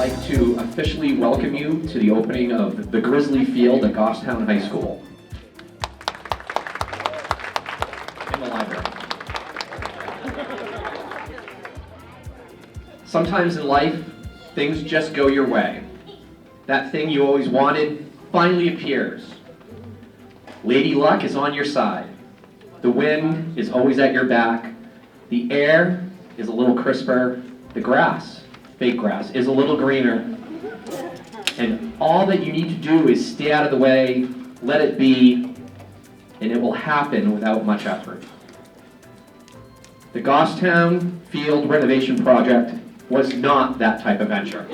like to officially welcome you to the opening of the Grizzly Field at Goffstown High School. In the library. Sometimes in life, things just go your way. That thing you always wanted finally appears. Lady Luck is on your side. The wind is always at your back. The air is a little crisper. The grass, fake grass, is a little greener. And all that you need to do is stay out of the way, let it be, and it will happen without much effort. The Goffstown Field renovation project was not that type of venture.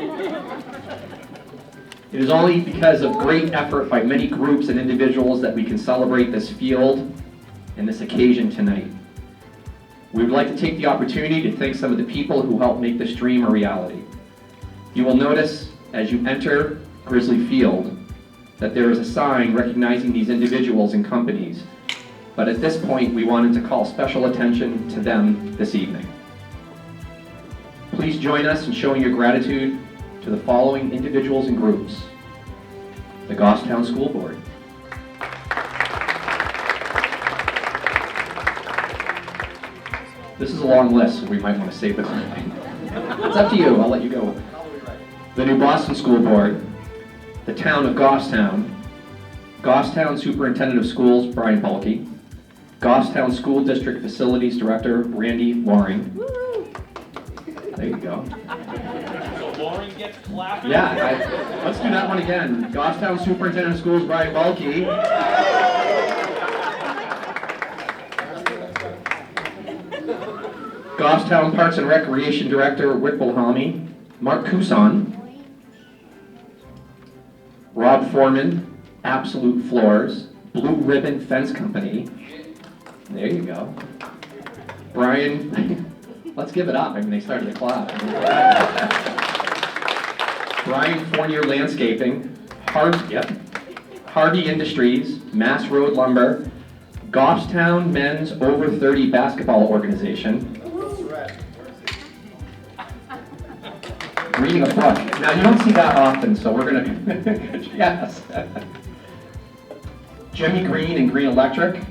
It is only because of great effort by many groups and individuals that we can celebrate this field and this occasion tonight. We would like to take the opportunity to thank some of the people who helped make this dream a reality. You will notice as you enter Grizzly Field that there is a sign recognizing these individuals and companies, but at this point we wanted to call special attention to them this evening. Please join us in showing your gratitude to the following individuals and groups. The Goffstown School Board. This is a long list, so we might want to save the clipping. It's up to you, I'll let you go. The New Boston School Board, the Town of Goffstown, Goffstown Superintendent of Schools, Brian Bulkey, Goffstown School District Facilities Director, Randy Loring. There you go. So Loring gets clapping? Yeah, let's do that one again. Goffstown Superintendent of Schools, Brian Bulkey. Goffstown Parks and Recreation Director, Rick Wilhelmy. Mark Kuson. Rob Foreman, Absolute Floors, Blue Ribbon Fence Company. There you go. Brian, let's give it up. I mean, they started to clap. Brian Fournier Landscaping, Harvey Industries, Mass Road Lumber, Goffstown Men's Over 30 Basketball Organization. Reading a book. Now, you don't see that often, so we're going to do yes. Jimmy Green and Green Electric.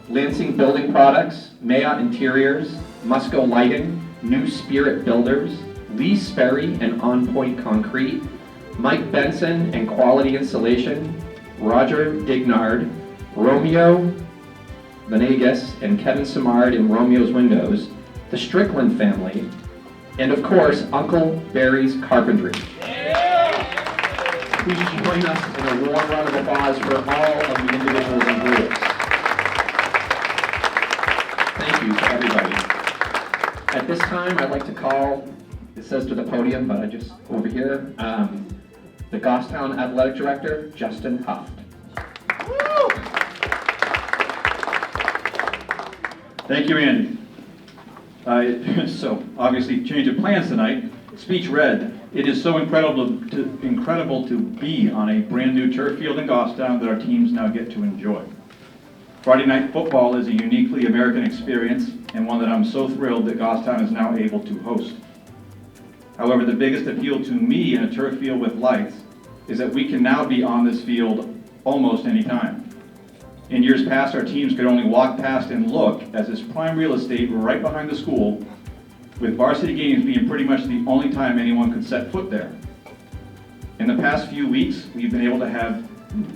Lansing Building Products, Mayotte Interiors, Musco Lighting, New Spirit Builders, Lee Sperry and On Point Concrete, Mike Benson and Quality Installation, Roger Dignard, Romeo Venegas and Kevin Simard and Romeo's Windows, the Strickland family, and of course, Uncle Barry's Carpentry. Please join us in a warm round of applause for all of the individuals and groups. Thank you to everybody. At this time, I'd like to call, it says to the podium, but I just, over here, the Goffstown Athletic Director, Justin Huft. Thank you, Andy. So, obviously, change of plans tonight. Speech read, it is so incredible to be on a brand new turf field in Goffstown that our teams now get to enjoy. Friday night football is a uniquely American experience and one that I'm so thrilled that Goffstown is now able to host. However, the biggest appeal to me in a turf field with lights is that we can now be on this field almost any time. In years past, our teams could only walk past and look as it's prime real estate right behind the school, with varsity games being pretty much the only time anyone could set foot there. In the past few weeks, we've been able to have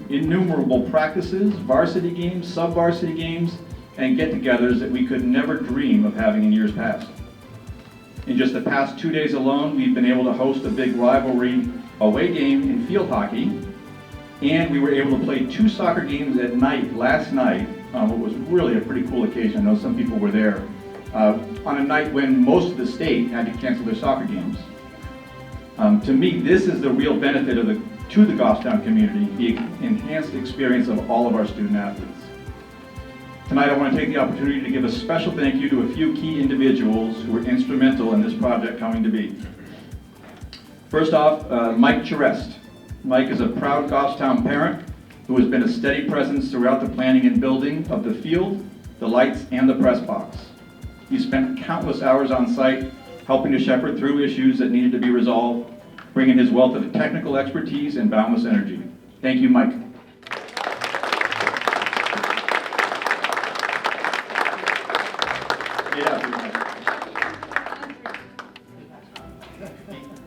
innumerable practices, varsity games, sub-varsity games, and get-togethers that we could never dream of having in years past. In just the past 2 days alone, we've been able to host a big rivalry away game in field hockey, and we were able to play 2 soccer games at night last night, what was really a pretty cool occasion. I know some people were there, on a night when most of the state had to cancel their soccer games. To me, this is the real benefit to the Goffstown community, the enhanced experience of all of our student athletes. Tonight I want to take the opportunity to give a special thank you to a few key individuals who were instrumental in this project coming to be. First off, Mike Charest. Mike is a proud Goffstown parent who has been a steady presence throughout the planning and building of the field, the lights, and the press box. He spent countless hours on site helping to shepherd through issues that needed to be resolved, bringing his wealth of technical expertise and boundless energy. Thank you, Mike.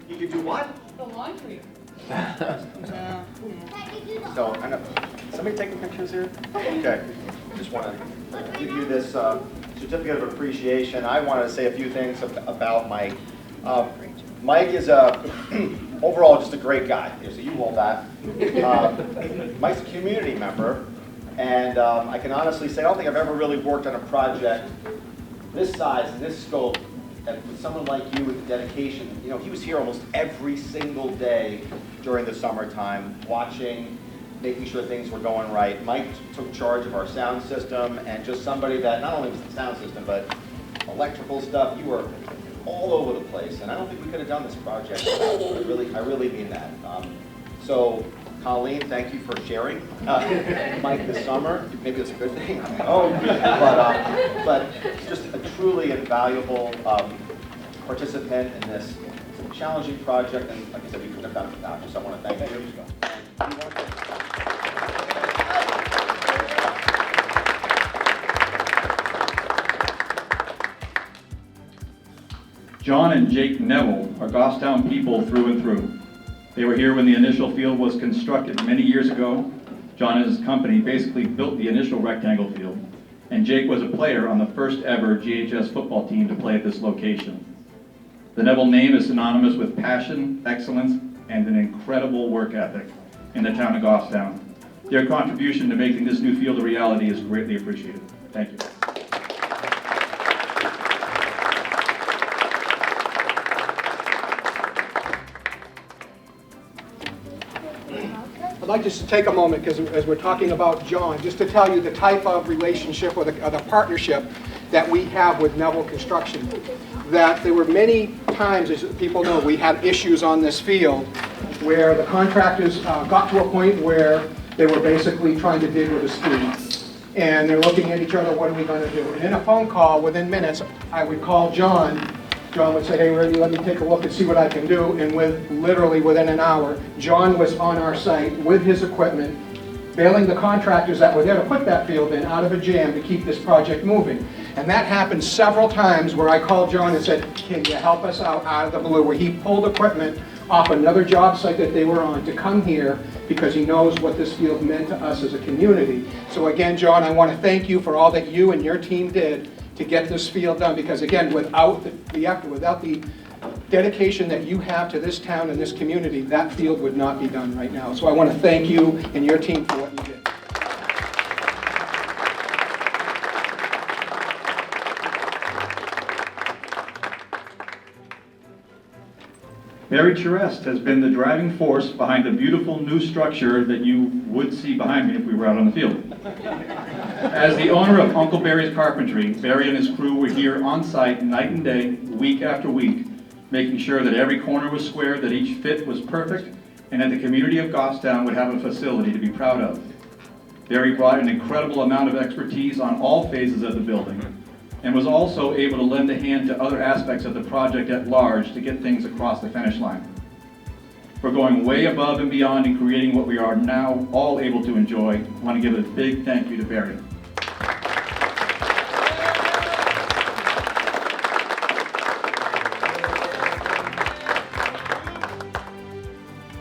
You could do what? The laundry. So, I know, somebody taking pictures here? Okay, just want to give you this certificate of appreciation. I want to say a few things about Mike. Mike is overall just a great guy, so you hold that. Mike's a community member, and I can honestly say I don't think I've ever really worked on a project this size and this scope and with someone like you with the dedication. You know, he was here almost every single day during the summertime, watching, making sure things were going right. Mike took charge of our sound system, and just somebody that not only was the sound system, but electrical stuff. You were all over the place, and I don't think we could have done this project. I really mean that. So, Colleen, thank you for sharing Mike this summer. Maybe it's a good thing. But just a truly invaluable participant in this challenging project, and like I said, we couldn't have done it without you. So I want to thank you. John and Jake Neville are Goffstown people through and through. They were here when the initial field was constructed many years ago. John and his company basically built the initial rectangle field, and Jake was a player on the first ever GHS football team to play at this location. The Neville name is synonymous with passion, excellence, and an incredible work ethic in the town of Goffstown. Their contribution to making this new field a reality is greatly appreciated. Thank you. I'd like just to take a moment, because as we're talking about John, just to tell you the type of relationship or the partnership that we have with Neville Construction. That there were many times, as people know, we had issues on this field where the contractors got to a point where they were basically trying to dig with a spoon. And they're looking at each other, what are we going to do? And in a phone call, within minutes, I would call John. John would say, hey, Randy, let me take a look and see what I can do. And literally within an hour, John was on our site with his equipment, bailing the contractors that were there to put that field in out of a jam to keep this project moving. And that happened several times where I called John and said, can you help us out of the blue, where he pulled equipment off another job site that they were on to come here because he knows what this field meant to us as a community. So again, John, I want to thank you for all that you and your team did to get this field done, because again, without the effort, without the dedication that you have to this town and this community, that field would not be done right now. So I want to thank you and your team for what you did. Barry Charest has been the driving force behind the beautiful new structure that you would see behind me if we were out on the field. As the owner of Uncle Barry's Carpentry, Barry and his crew were here on site night and day, week after week, making sure that every corner was square, that each fit was perfect, and that the community of Goffstown would have a facility to be proud of. Barry brought an incredible amount of expertise on all phases of the building, and was also able to lend a hand to other aspects of the project at large to get things across the finish line. For going way above and beyond in creating what we are now all able to enjoy, I want to give a big thank you to Barry.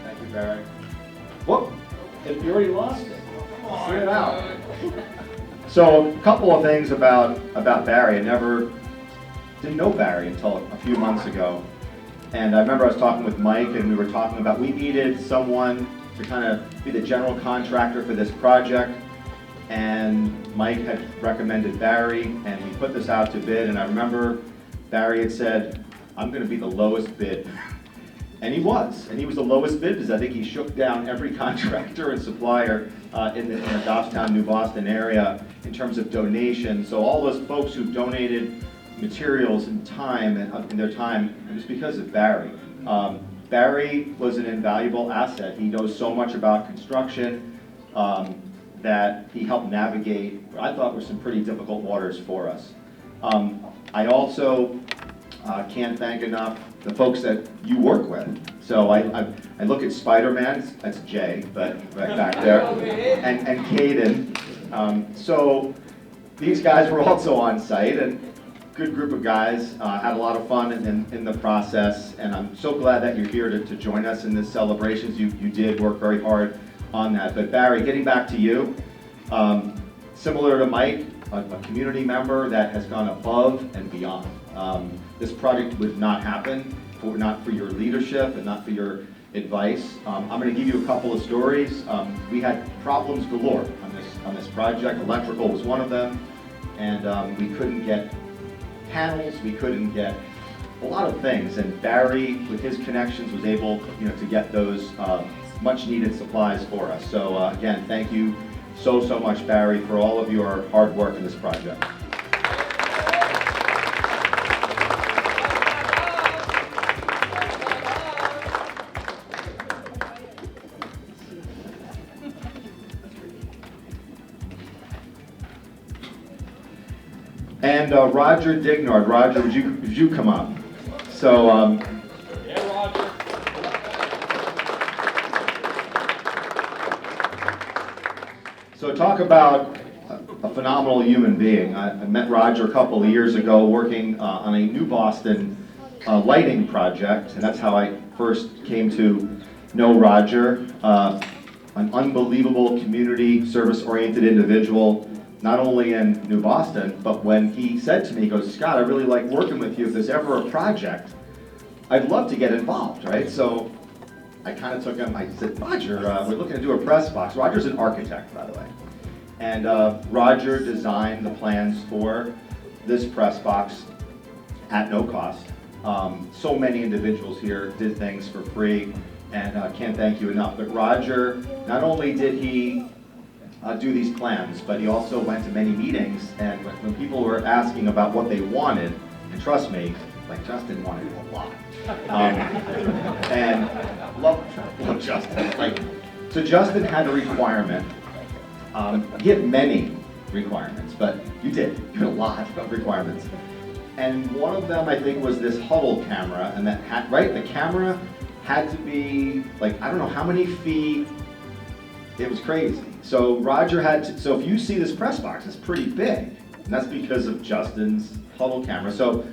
Thank you, Barry. Whoop! You already lost it. Figure it out. So a couple of things about Barry. I never didn't know Barry until a few months ago. And I remember I was talking with Mike, and we were talking about we needed someone to kind of be the general contractor for this project. And Mike had recommended Barry, and we put this out to bid. And I remember Barry had said, I'm going to be the lowest bid. And he was the lowest bid because I think he shook down every contractor and supplier in the Goffstown, New Boston area in terms of donations. So all those folks who donated materials and time and their time, it was because of Barry. Barry was an invaluable asset. He knows so much about construction that he helped navigate what I thought were some pretty difficult waters for us. I also Can't thank enough the folks that you work with. So I look at Spider-Man, that's Jay, but right back there, and Caden. So these guys were also on site, and good group of guys, had a lot of fun in the process, and I'm so glad that you're here to join us in this celebrations. You did work very hard on that. But Barry, getting back to you, similar to Mike, a community member that has gone above and beyond. This project would not happen not for your leadership and not for your advice. I'm going to give you a couple of stories. We had problems galore on this project. Electrical was one of them, and we couldn't get panels, we couldn't get a lot of things. And Barry, with his connections, was able, to get those much needed supplies for us. So again, thank you so much, Barry, for all of your hard work in this project. And Roger Dignard. Roger, would you come up? So, Yeah, Roger. So talk about a phenomenal human being. I met Roger a couple of years ago working on a New Boston lighting project, and that's how I first came to know Roger. An unbelievable community service-oriented individual, not only in New Boston, but when he said to me, he goes, Scott, I really like working with you. If there's ever a project, I'd love to get involved, right? So I kind of took him, I said, Roger, we're looking to do a press box. Roger's an architect, by the way. And Roger designed the plans for this press box at no cost. So many individuals here did things for free, and can't thank you enough. But Roger, not only did he do these plans, but he also went to many meetings, and when people were asking about what they wanted, and trust me, like Justin wanted a lot. And love Justin. So Justin had a requirement. He had many requirements, but you did. You had a lot of requirements. And one of them, I think, was this Hubble camera, and that had, right, the camera had to be, like, I don't know how many feet. It was crazy. So Roger had to, so if you see this press box, it's pretty big. And that's because of Justin's Hubble camera. So,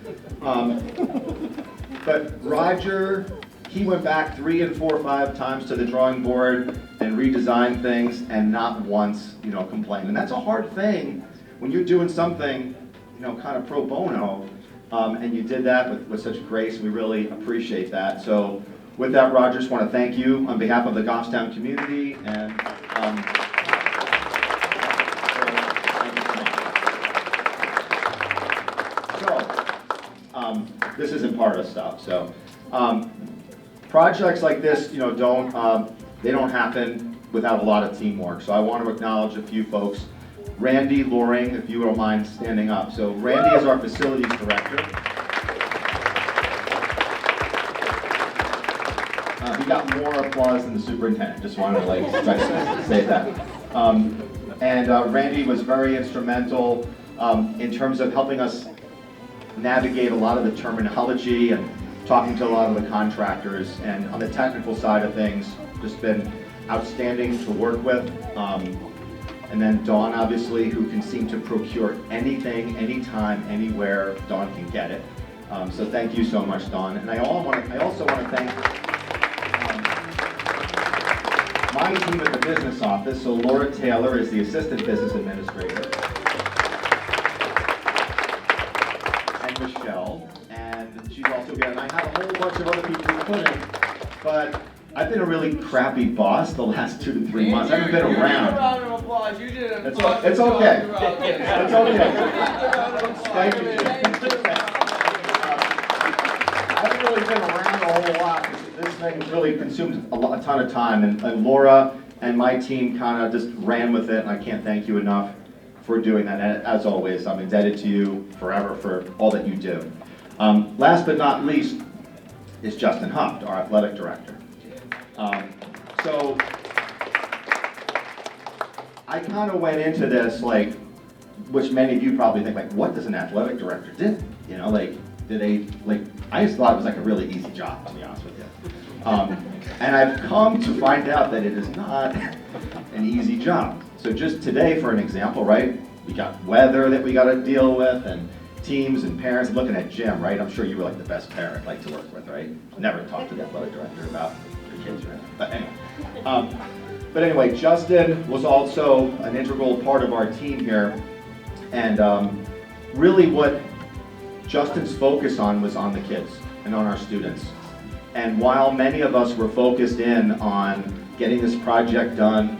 but Roger, he went back 3 and 4 or 5 times to the drawing board and redesigned things, and not once, complained. And that's a hard thing when you're doing something, kind of pro bono, and you did that with such grace. We really appreciate that. So with that, Roger, just want to thank you on behalf of the Goffstown community, and this isn't part of stuff. So projects like this, they don't happen without a lot of teamwork. So I want to acknowledge a few folks. Randy Loring, if you don't mind standing up. So Randy is our facilities director. He got more applause than the superintendent. Just wanted to say that. And Randy was very instrumental in terms of helping us navigate a lot of the terminology and talking to a lot of the contractors. And on the technical side of things, just been outstanding to work with. And then Dawn, obviously, who can seem to procure anything, anytime, anywhere. Dawn can get it. So thank you so much, Dawn. And I also want to thank my team at the business office. So Laura Taylor is the assistant business administrator. And Michelle. And she's also here. And I have a whole bunch of other people who couldn't. But I've been a really crappy boss the last 2 to 3 months. I haven't been around. Round of applause. You did it. It's okay. It's okay. Thank you. I haven't really been around a whole lot. This thing really consumed a ton of time, and Laura and my team kind of just ran with it, and I can't thank you enough for doing that. And as always, I'm indebted to you forever for all that you do. Last but not least is Justin Huft, our athletic director. So I kind of went into this which many of you probably think, what does an athletic director do? I just thought it was like a really easy job, to be honest with you. And I've come to find out that it is not an easy job. So just today, for an example, right, we got weather that we got to deal with, and teams and parents. Looking at Jim, right, I'm sure you were like the best parent like to work with, right? Never talked to the athletic director about your kids, right? But anyway, Justin was also an integral part of our team here, and really what Justin's focus on was on the kids and on our students. And while many of us were focused in on getting this project done,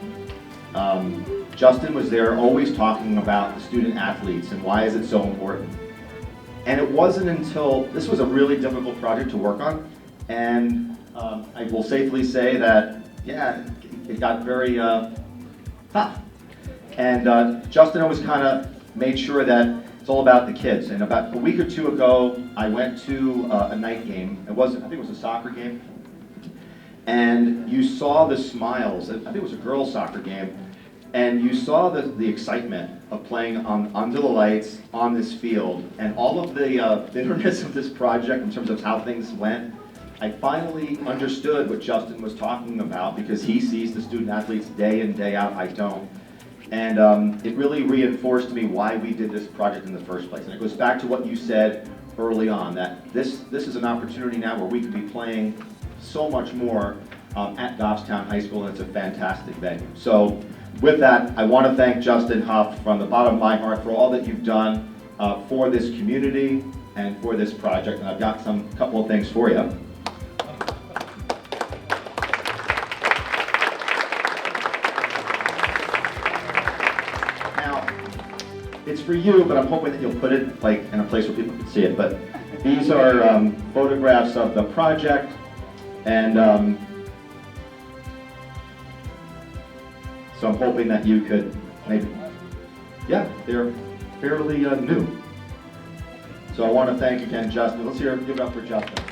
Justin was there always talking about the student athletes and why is it so important. And it wasn't until, this was a really difficult project to work on, and I will safely say that, yeah, it got very tough. And Justin always kind of made sure that it's all about the kids. And about a week or two ago, I went to a night game. I think it was a soccer game. And you saw the smiles. I think it was a girls' soccer game. And you saw the excitement of playing under the lights on this field. And all of the bitterness of this project in terms of how things went, I finally understood what Justin was talking about, because he sees the student athletes day in, day out. I don't. And it really reinforced to me why we did this project in the first place. And it goes back to what you said early on, that this is an opportunity now where we can be playing so much more at Goffstown High School, and it's a fantastic venue. So with that, I want to thank Justin Huff from the bottom of my heart for all that you've done for this community and for this project. And I've got a couple of things for you. It's for you, but I'm hoping that you'll put it like in a place where people can see it. But these are photographs of the project, and so I'm hoping that you could maybe, yeah, they're fairly new. So I want to thank again Justin. Let's give it up for Justin.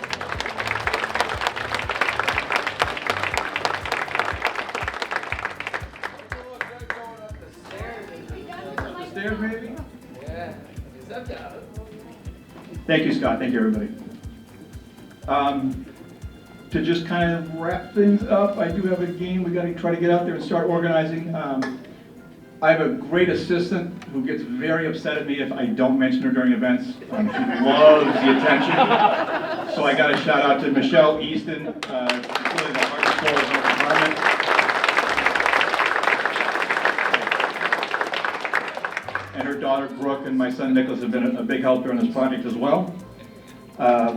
Maybe? Yeah. Thank you, Scott. Thank you, everybody. To just kind of wrap things up, I do have a game we got to try to get out there and start organizing. I have a great assistant who gets very upset at me if I don't mention her during events. She loves the attention. So I got a shout out to Michelle Easton, really the heart and soul of our department. And her daughter Brooke and my son Nicholas have been a big help during this project as well. I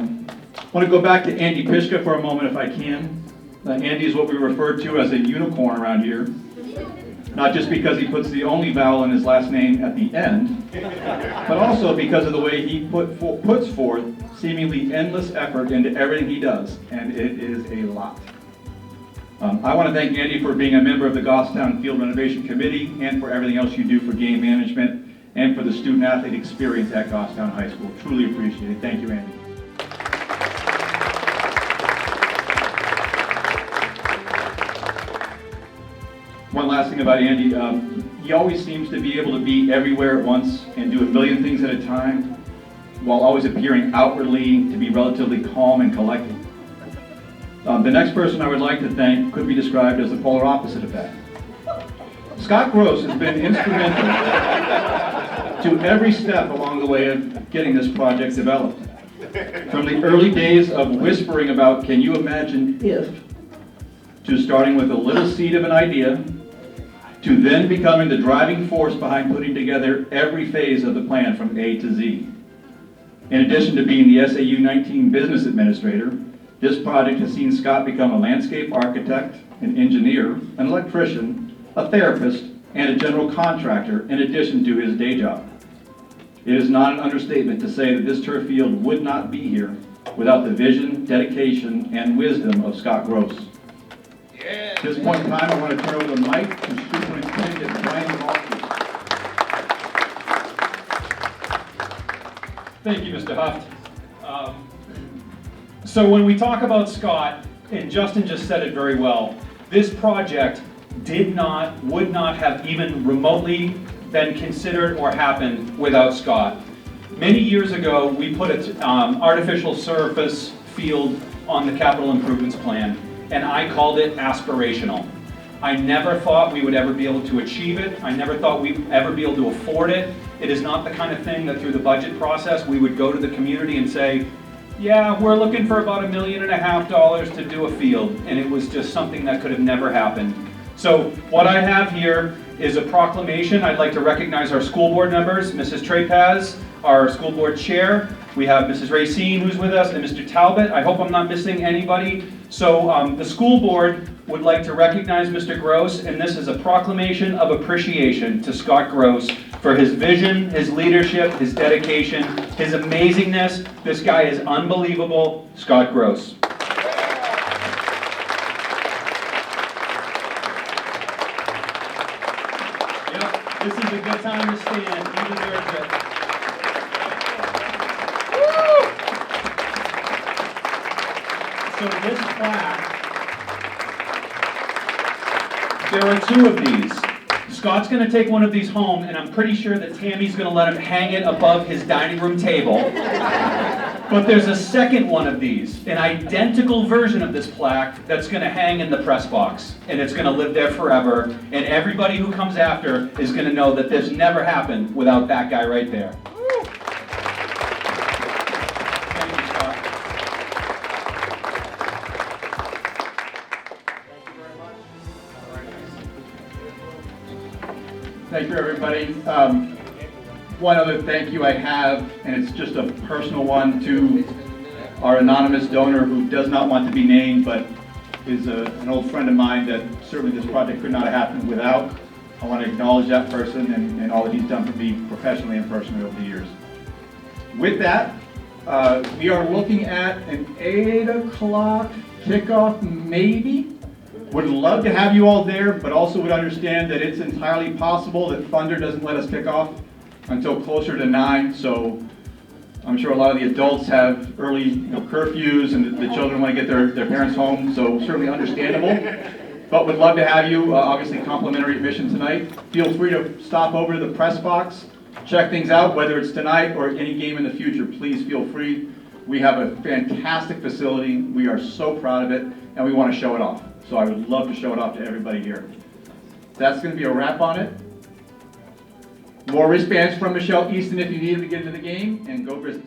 want to go back to Andy Pishka for a moment if I can. Andy is what we refer to as a unicorn around here. Not just because he puts the only vowel in his last name at the end, but also because of the way he puts forth seemingly endless effort into everything he does, and it is a lot. I want to thank Andy for being a member of the Goffstown Field Renovation Committee and for everything else you do for game management and for the student-athlete experience at Goffstown High School. Truly appreciate it. Thank you, Andy. One last thing about Andy, he always seems to be able to be everywhere at once and do a million things at a time, while always appearing outwardly to be relatively calm and collected. The next person I would like to thank could be described as the polar opposite of that. Scott Gross has been instrumental to every step along the way of getting this project developed. From the early days of whispering about "can you imagine if," to starting with a little seed of an idea, to then becoming the driving force behind putting together every phase of the plan from A to Z. In addition to being the SAU 19 business administrator, this project has seen Scott become a landscape architect, an engineer, an electrician, a therapist, and a general contractor in addition to his day job. It is not an understatement to say that this turf field would not be here without the vision, dedication, and wisdom of Scott Gross. At this point in time, I want to turn over the mic to Superintendent Brian Balky. Thank you, Mr. Huff. So when we talk about Scott, and Justin just said it very well, this project would not have even remotely been considered or happened without Scott. Many years ago, we put an artificial surface field on the capital improvements plan, and I called it aspirational. I never thought we would ever be able to achieve it. I never thought we'd ever be able to afford it. It is not the kind of thing that through the budget process, we would go to the community and say, yeah, we're looking for about $1.5 million to do a field, and it was just something that could have never happened. So what I have here is a proclamation. I'd like to recognize our school board members, Mrs. Trepaz, our school board chair. We have Mrs. Racine who's with us, and Mr. Talbot. I hope I'm not missing anybody. So the school board would like to recognize Mr. Gross, and this is a proclamation of appreciation to Scott Gross for his vision, his leadership, his dedication, his amazingness. This guy is unbelievable. Scott Gross. Yep, this is a good time to stand. He deserves it. So this plaque, there are 2 of these. Scott's going to take one of these home, and I'm pretty sure that Tammy's going to let him hang it above his dining room table. But there's a second one of these, an identical version of this plaque that's going to hang in the press box, and it's going to live there forever, and everybody who comes after is going to know that this never happened without that guy right there. Thank you, Scott. Thank you, everybody. One other thank you I have, and it's just a personal one, to our anonymous donor who does not want to be named, but is an old friend of mine that certainly this project could not have happened without. I want to acknowledge that person and all that he's done for me professionally and personally over the years. With that, we are looking at an 8 o'clock kickoff, maybe. Would love to have you all there, but also would understand that it's entirely possible that Thunder doesn't let us kick off until closer to 9, so I'm sure a lot of the adults have early curfews, and the children want to get their parents home, so certainly understandable. But would love to have you, obviously complimentary admission tonight. Feel free to stop over to the press box, check things out, whether it's tonight or any game in the future. Please feel free. We have a fantastic facility. We are so proud of it, and we want to show it off. So I would love to show it off to everybody here. That's going to be a wrap on it. More wristbands from Michelle Easton if you need them to get into the game, and go Grizzlies.